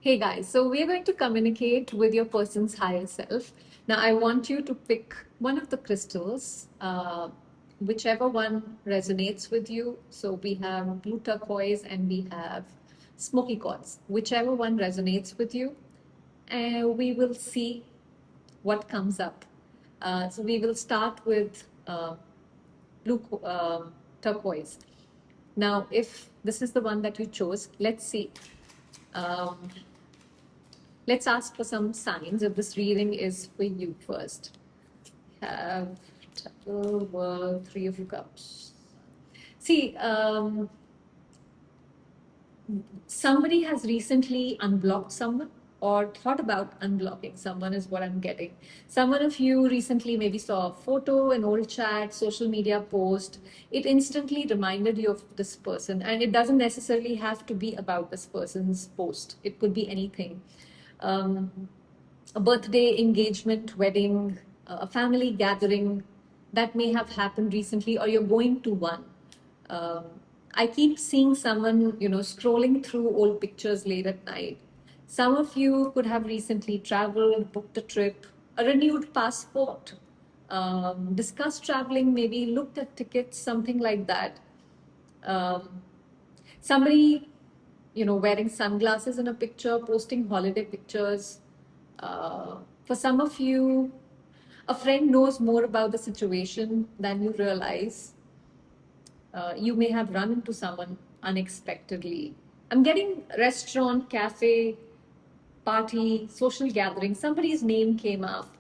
Hey guys, so we're going to communicate with your person's higher self. Now, I want you to pick one of the crystals, whichever one resonates with you. So we have blue turquoise and we have smoky quartz, whichever one resonates with you, and we will see what comes up. So we will start with blue turquoise. Now, if this is the one that you chose, let's see. Um, Let's ask for some signs if this reading is for you first. Have Temple, World, Three of Cups. See, somebody has recently unblocked someone or thought about unblocking someone, is what I'm getting. Someone of you recently maybe saw a photo, an old chat, social media post. It instantly reminded you of this person, and it doesn't necessarily have to be about this person's post, it could be anything. A birthday, engagement, wedding, a family gathering that may have happened recently, or you're going to one. Um, I keep seeing someone, scrolling through old pictures late at night. Some of you could have recently traveled, booked a trip, a renewed passport, discussed traveling, maybe looked at tickets, something like that. Um, Somebody, wearing sunglasses in a picture, posting holiday pictures. For some of you, a friend knows more about the situation than you realize. You may have run into someone unexpectedly. I'm getting restaurant, cafe, party, social gathering. Somebody's name came up.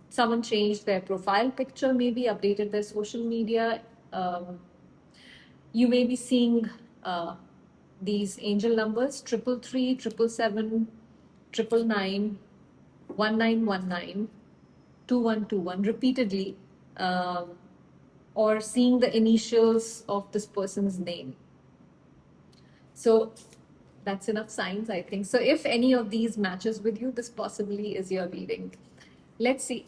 Someone changed their profile picture, maybe updated their social media. You may be seeing these angel numbers: 333, 777, 999, 1919, 2121 repeatedly, or seeing the initials of this person's name. So that's enough signs, I think. So if any of these matches with you, this possibly is your reading. Let's see.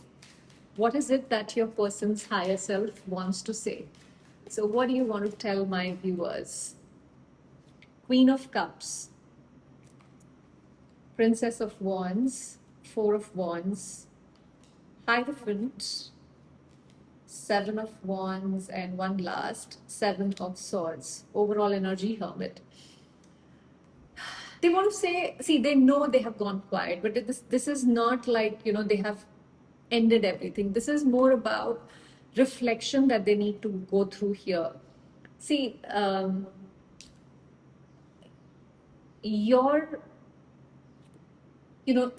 What is it that your person's higher self wants to say? So what do you want to tell my viewers? Queen of Cups, Princess of Wands, Four of Wands, Hierophant, Seven of Wands, and one last, Seven of Swords. Overall energy, Hermit. They want to say, see, they know they have gone quiet, but this is not like, they have ended everything. This is more about reflection that they need to go through here. See, your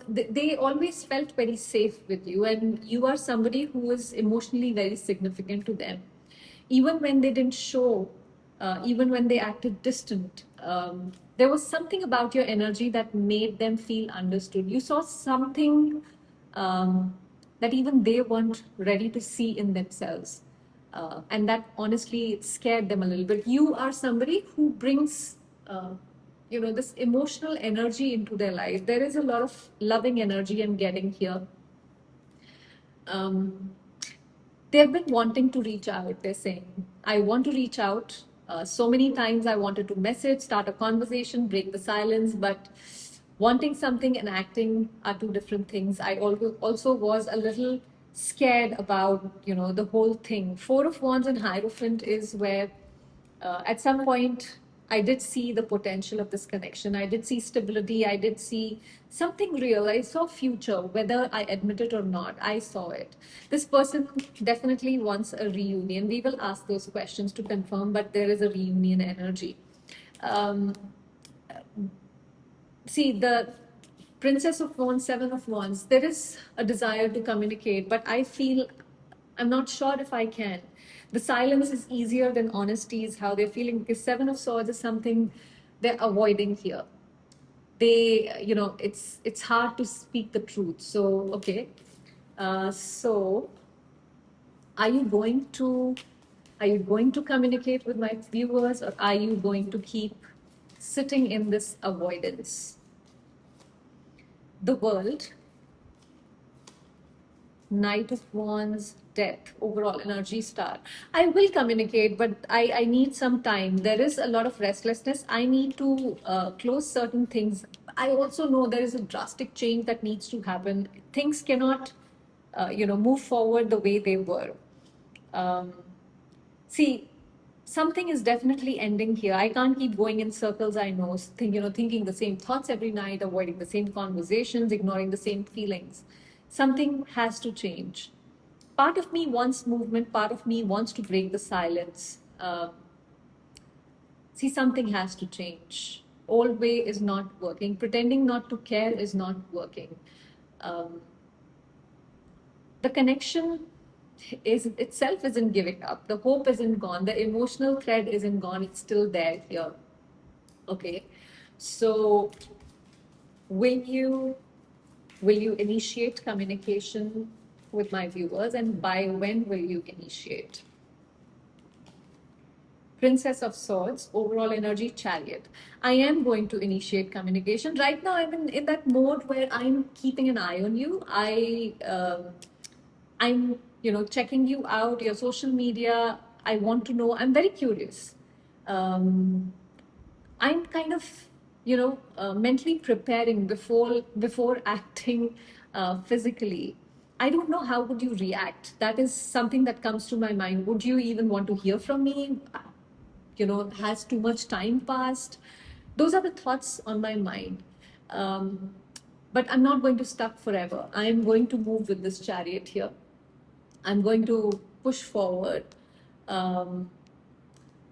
they always felt very safe with you, and you are somebody who is emotionally very significant to them, even when they didn't show, even when they acted distant. There was something about your energy that made them feel understood. You saw something that even they weren't ready to see in themselves, and that honestly scared them a little bit. You are somebody who brings this emotional energy into their life. There is a lot of loving energy I'm getting here. um, they've been wanting to reach out. They're saying, I want to reach out. So many times I wanted to message, start a conversation, break the silence, but wanting something and acting are two different things. I also was a little scared about, the whole thing. Four of Wands and Hierophant is where at some point I did see the potential of this connection. I did see stability. I did see something real. I saw future, whether I admit it or not. I saw it. This person definitely wants a reunion. We will ask those questions to confirm, but there is a reunion energy. Um, See, the Princess of Wands, Seven of Wands, there is a desire to communicate, but I feel I'm not sure if I can. The silence is easier than honesty, is how they're feeling, because Seven of Swords is something they're avoiding here. It's hard to speak the truth. So, okay. So are you going to communicate with my viewers, or are you going to keep sitting in this avoidance? The World, Knight of Wands, death, overall energy star. I will communicate, but I need some time. There is a lot of restlessness. I need to close certain things. I also know there is a drastic change that needs to happen. Things cannot, move forward the way they were. Um, See, something is definitely ending here. I can't keep going in circles. I know, thinking the same thoughts every night, avoiding the same conversations, ignoring the same feelings. Something has to change. Part of me wants movement. Part of me wants to break the silence. See, something has to change. Old way is not working. Pretending not to care is not working. Um, the connection is itself isn't giving up. The hope isn't gone. The emotional thread isn't gone. It's still there here. Okay. So will you will you initiate communication with my viewers, and by when will you initiate? Princess of Swords, overall energy, Chariot. I am going to initiate communication. Right now, I'm in that mode where I'm keeping an eye on you. I'm, checking you out, your social media. I want to know. I'm very curious. Um, I'm kind of, mentally preparing before acting physically. I don't know how would you react. That is something that comes to my mind. Would you even want to hear from me? Has too much time passed? Those are the thoughts on my mind. Um, but I'm not going to stuck forever. I'm going to move with this chariot here. I'm going to push forward. Um,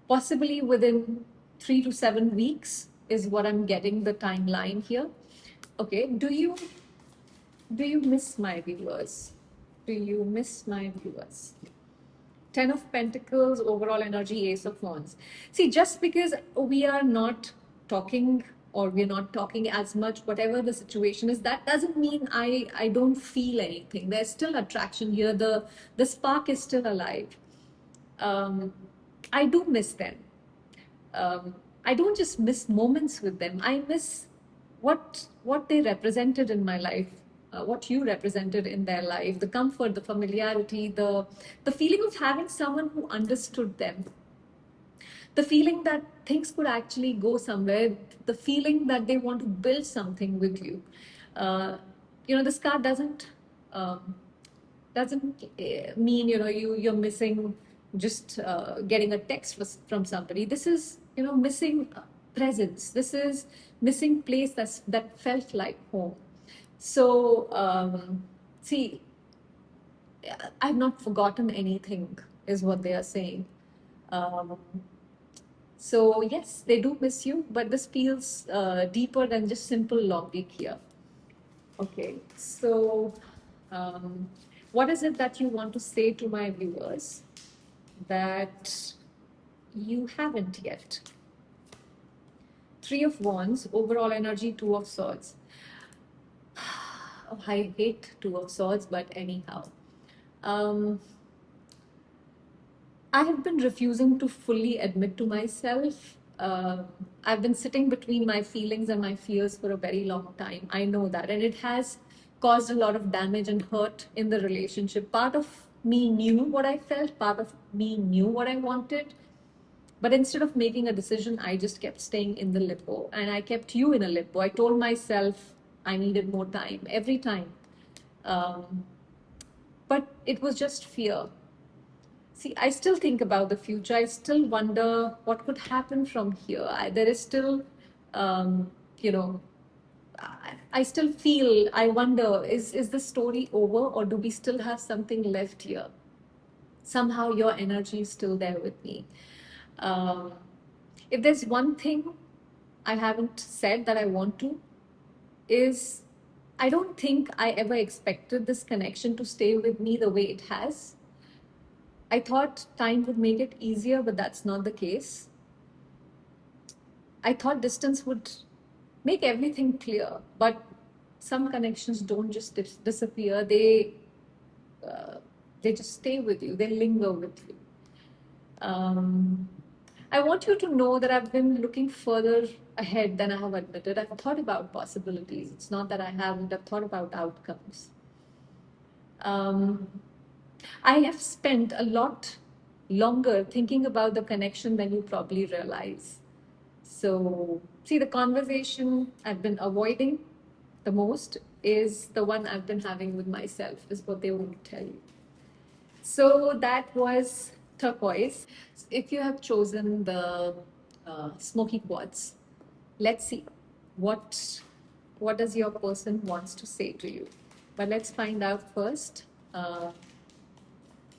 Possibly within 3 to 7 weeks is what I'm getting the timeline here. Okay, do you miss my viewers? Do you miss my viewers? 10 of Pentacles, overall energy, Ace of Wands. See, just because we are not talking or we're not talking as much, whatever the situation is, that doesn't mean I don't feel anything. There's still attraction here. The spark is still alive. Um, I do miss them. um, I don't just miss moments with them. I miss what they represented in my life, what you represented in their life, the comfort, the familiarity, the feeling of having someone who understood them, the feeling that things could actually go somewhere, the feeling that they want to build something with you. This card doesn't mean you're missing just getting a text from somebody. This is missing presence. This is missing place that felt like home. So see, I've not forgotten anything is what they are saying. um, so yes, they do miss you, but this feels deeper than just simple logic here. Okay, so what is it that you want to say to my viewers that you haven't yet? Three of Wands, overall energy, Two of Swords. Oh, I hate Two of Swords, but anyhow. I have been refusing to fully admit to myself. I've been sitting between my feelings and my fears for a very long time. I know that. And it has caused a lot of damage and hurt in the relationship. Part of me knew what I felt, part of me knew what I wanted. But instead of making a decision, I just kept staying in the limbo. And I kept you in a limbo. I told myself I needed more time every time. But it was just fear. See, I still think about the future. I still wonder what could happen from here. There is still, you know, I still feel, I wonder, is the story over, or do we still have something left here? Somehow your energy is still there with me. Um, if there's one thing I haven't said that I want to, is I don't think I ever expected this connection to stay with me the way it has. I thought time would make it easier, but that's not the case. I thought distance would make everything clear, but some connections don't just disappear. They just stay with you. They linger with you. I want you to know that I've been looking further ahead than I have admitted. I've thought about possibilities. It's not that I haven't. I've thought about outcomes. Um, I have spent a lot longer thinking about the connection than you probably realize. So, see, the conversation I've been avoiding the most is the one I've been having with myself, is what they won't tell you. So, that was turquoise. If you have chosen the smoky quartz, let's see what what does your person wants to say to you. But let's find out first. Uh,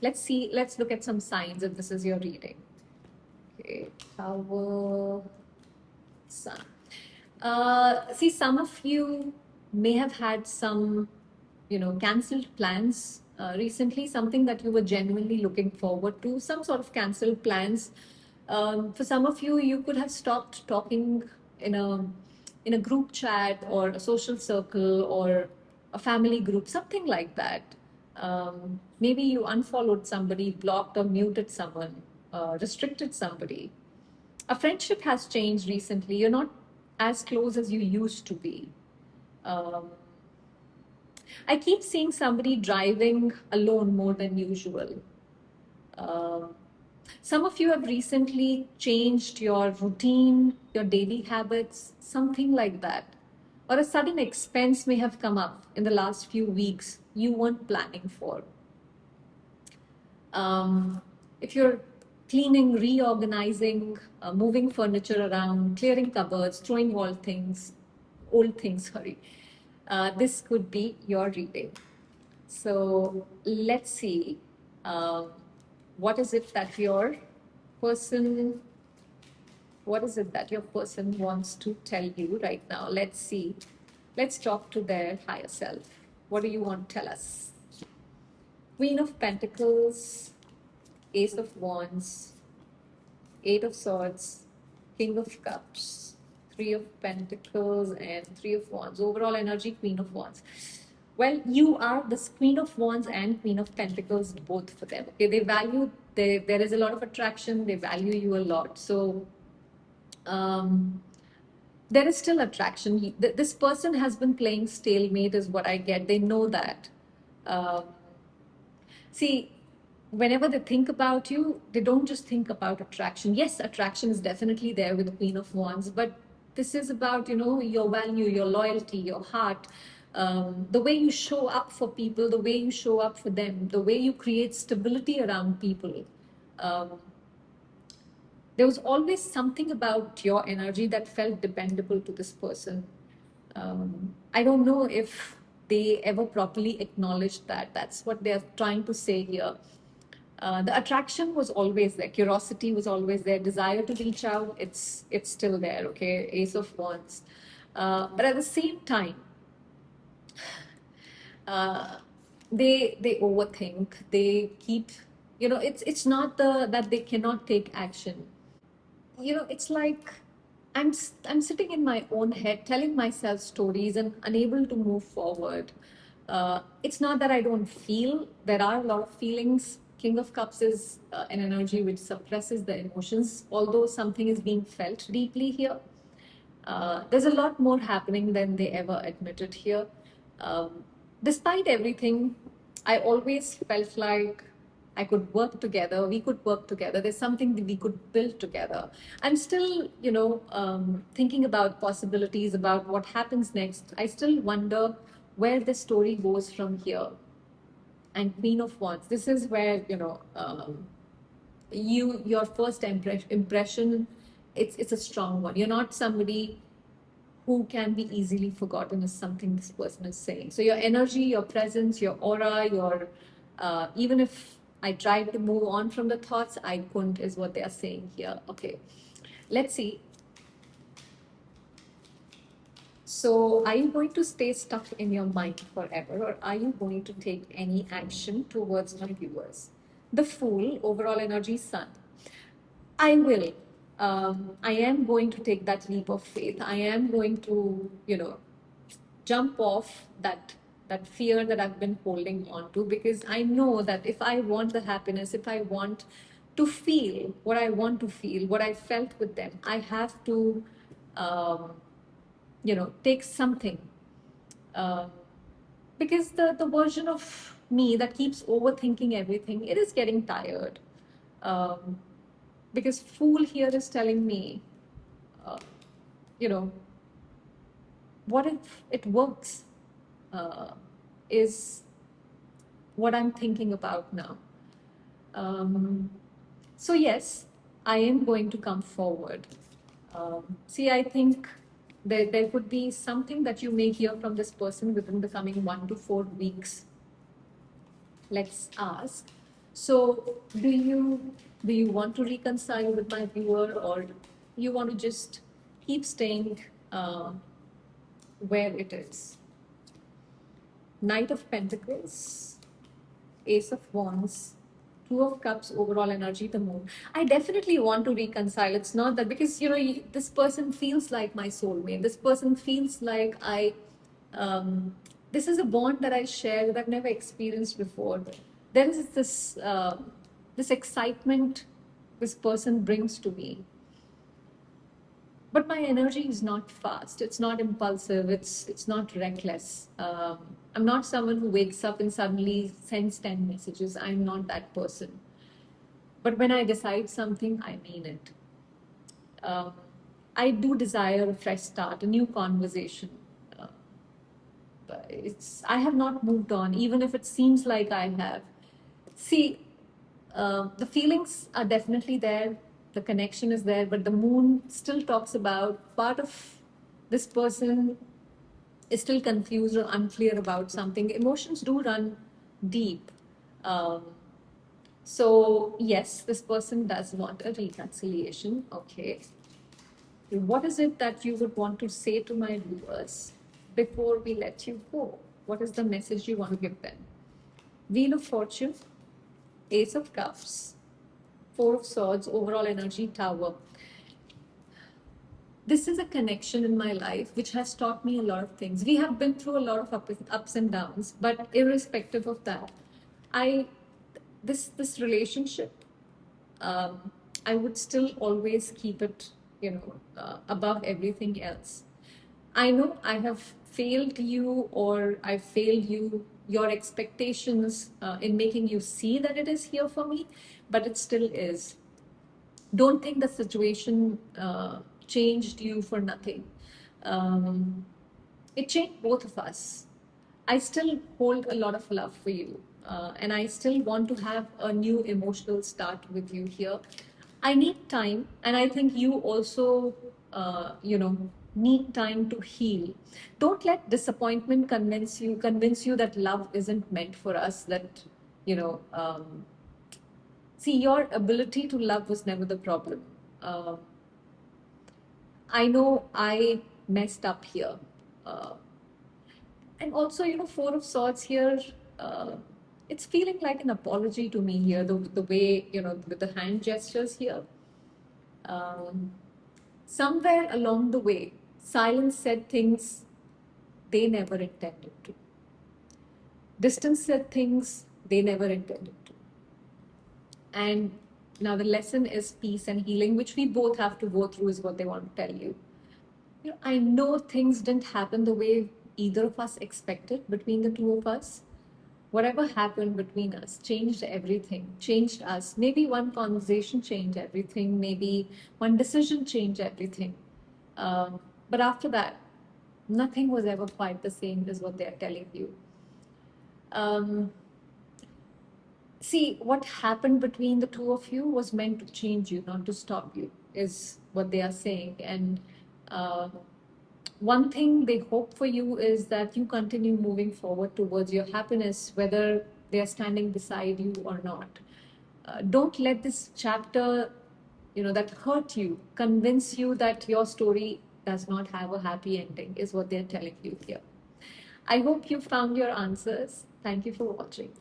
let's look at some signs if this is your reading. Okay, Tower, Sun. See, some of you may have had some, cancelled plans recently, something that you were genuinely looking forward to, some sort of cancelled plans. For some of you, you could have stopped talking in a group chat or a social circle or a family group, something like that. Maybe you unfollowed somebody, blocked or muted someone, restricted somebody. A friendship has changed recently. You're not as close as you used to be. Um, I keep seeing somebody driving alone more than usual. Um, some of you have recently changed your routine, your daily habits, something like that. Or a sudden expense may have come up in the last few weeks you weren't planning for. If you're cleaning, reorganizing, moving furniture around, clearing cupboards, throwing old things, sorry, this could be your reading. So let's see. Um, what is it that your person, what is it that your person wants to tell you right now? Let's see. Let's talk to their higher self. What do you want to tell us? Queen of Pentacles, Ace of Wands, Eight of Swords, King of Cups, Three of Pentacles, and Three of Wands. Overall energy, Queen of Wands. Well, you are the Queen of Wands and Queen of Pentacles, both for them. Okay, there is a lot of attraction, they value you a lot. So, there is still attraction. This person has been playing stalemate, is what I get. They know that. Um, See, whenever they think about you, they don't just think about attraction. Yes, attraction is definitely there with the Queen of Wands, but this is about, your value, your loyalty, your heart, the way you show up for people, the way you show up for them, the way you create stability around people. Um, there was always something about your energy that felt dependable to this person. I don't know if they ever properly acknowledged that. That's what they're trying to say here. The attraction was always there, curiosity was always there, desire to reach out, it's still there. Okay, Ace of Wands, but at the same time, uh, they overthink. They keep, it's not that they cannot take action. It's like I'm sitting in my own head telling myself stories and unable to move forward. It's not that I don't feel. There are a lot of feelings. King of Cups is an energy which suppresses the emotions, although something is being felt deeply here. There's a lot more happening than they ever admitted here. Despite everything, I always felt like I could work together, we could work together. There's something that we could build together. I'm still, thinking about possibilities, about what happens next. I still wonder where the story goes from here. And Queen of Wands, this is where, your first impression, it's a strong one. You're not somebody who can be easily forgotten, is something this person is saying. So your energy, your presence, your aura, your even if I tried to move on from the thoughts, I couldn't, is what they are saying here. Okay, let's see. So are you going to stay stuck in your mind forever, or are you going to take any action towards my viewers? The Fool, overall energy, Sun. I will. I am going to take that leap of faith. I am going to, jump off that fear that I've been holding on to, because I know that if I want the happiness, if I want to feel what I want to feel, what I felt with them, I have to, um, take something. Uh, because the version of me that keeps overthinking everything, it is getting tired. Um, because Fool here is telling me, uh, you know, what if it works? Uh, is what I'm thinking about now. Um, so, yes, I am going to come forward. See, I think there could be something that you may hear from this person within the coming 1 to 4 weeks. Let's ask. So, do you want to reconcile with my viewer, or you want to just keep staying uh, where it is? Knight of Pentacles, Ace of Wands, Two of Cups, overall energy, the Moon. I definitely want to reconcile. It's not that, because this person feels like my soulmate. This person feels like Um, this is a bond that I share that I've never experienced before. There is this excitement this person brings to me, but my energy is not fast, it's not impulsive, it's not reckless. I'm not someone who wakes up and suddenly sends 10 messages. I'm not that person. But when I decide something, I mean it. um, I do desire a fresh start, a new conversation. uh, but I have not moved on, even if it seems like I have. See, the feelings are definitely there, the connection is there, but the moon still talks about part of this person is still confused or unclear about something. Emotions do run deep. Um, so, yes, this person does want a reconciliation. Okay. What is it that you would want to say to my viewers before we let you go? What is the message you want to give them? Wheel of Fortune, Ace of Cups, Four of Swords, overall energy, Tower. This is a connection in my life which has taught me a lot of things. We have been through a lot of ups and downs, but irrespective of that, I this relationship, um, I would still always keep it, above everything else. I know I have failed you, or I failed you, your expectations in making you see that it is here for me, but it still is. Don't think the situation changed you for nothing. Um, it changed both of us. I still hold a lot of love for you, and I still want to have a new emotional start with you here. I need time, and I think you also, need time to heal. Don't let disappointment convince you that love isn't meant for us. That you know. See, your ability to love was never the problem. Uh, I know I messed up here. Uh, and also, Four of Swords here, uh, it's feeling like an apology to me here, the way, with the hand gestures here. Um, Somewhere along the way, silence said things they never intended to. Distance said things they never intended to. And now the lesson is peace and healing, which we both have to go through, is what they want to tell you. I know things didn't happen the way either of us expected between the two of us. Whatever happened between us changed everything, changed us. Maybe one conversation changed everything, maybe one decision changed everything. But after that, nothing was ever quite the same, is what they're telling you. Um, See, what happened between the two of you was meant to change you, not to stop you, is what they are saying. And uh, one thing they hope for you is that you continue moving forward towards your happiness, whether they are standing beside you or not. Don't let this chapter, that hurt you, convince you that your story does not have a happy ending, is what they're telling you here. I hope you found your answers. Thank you for watching.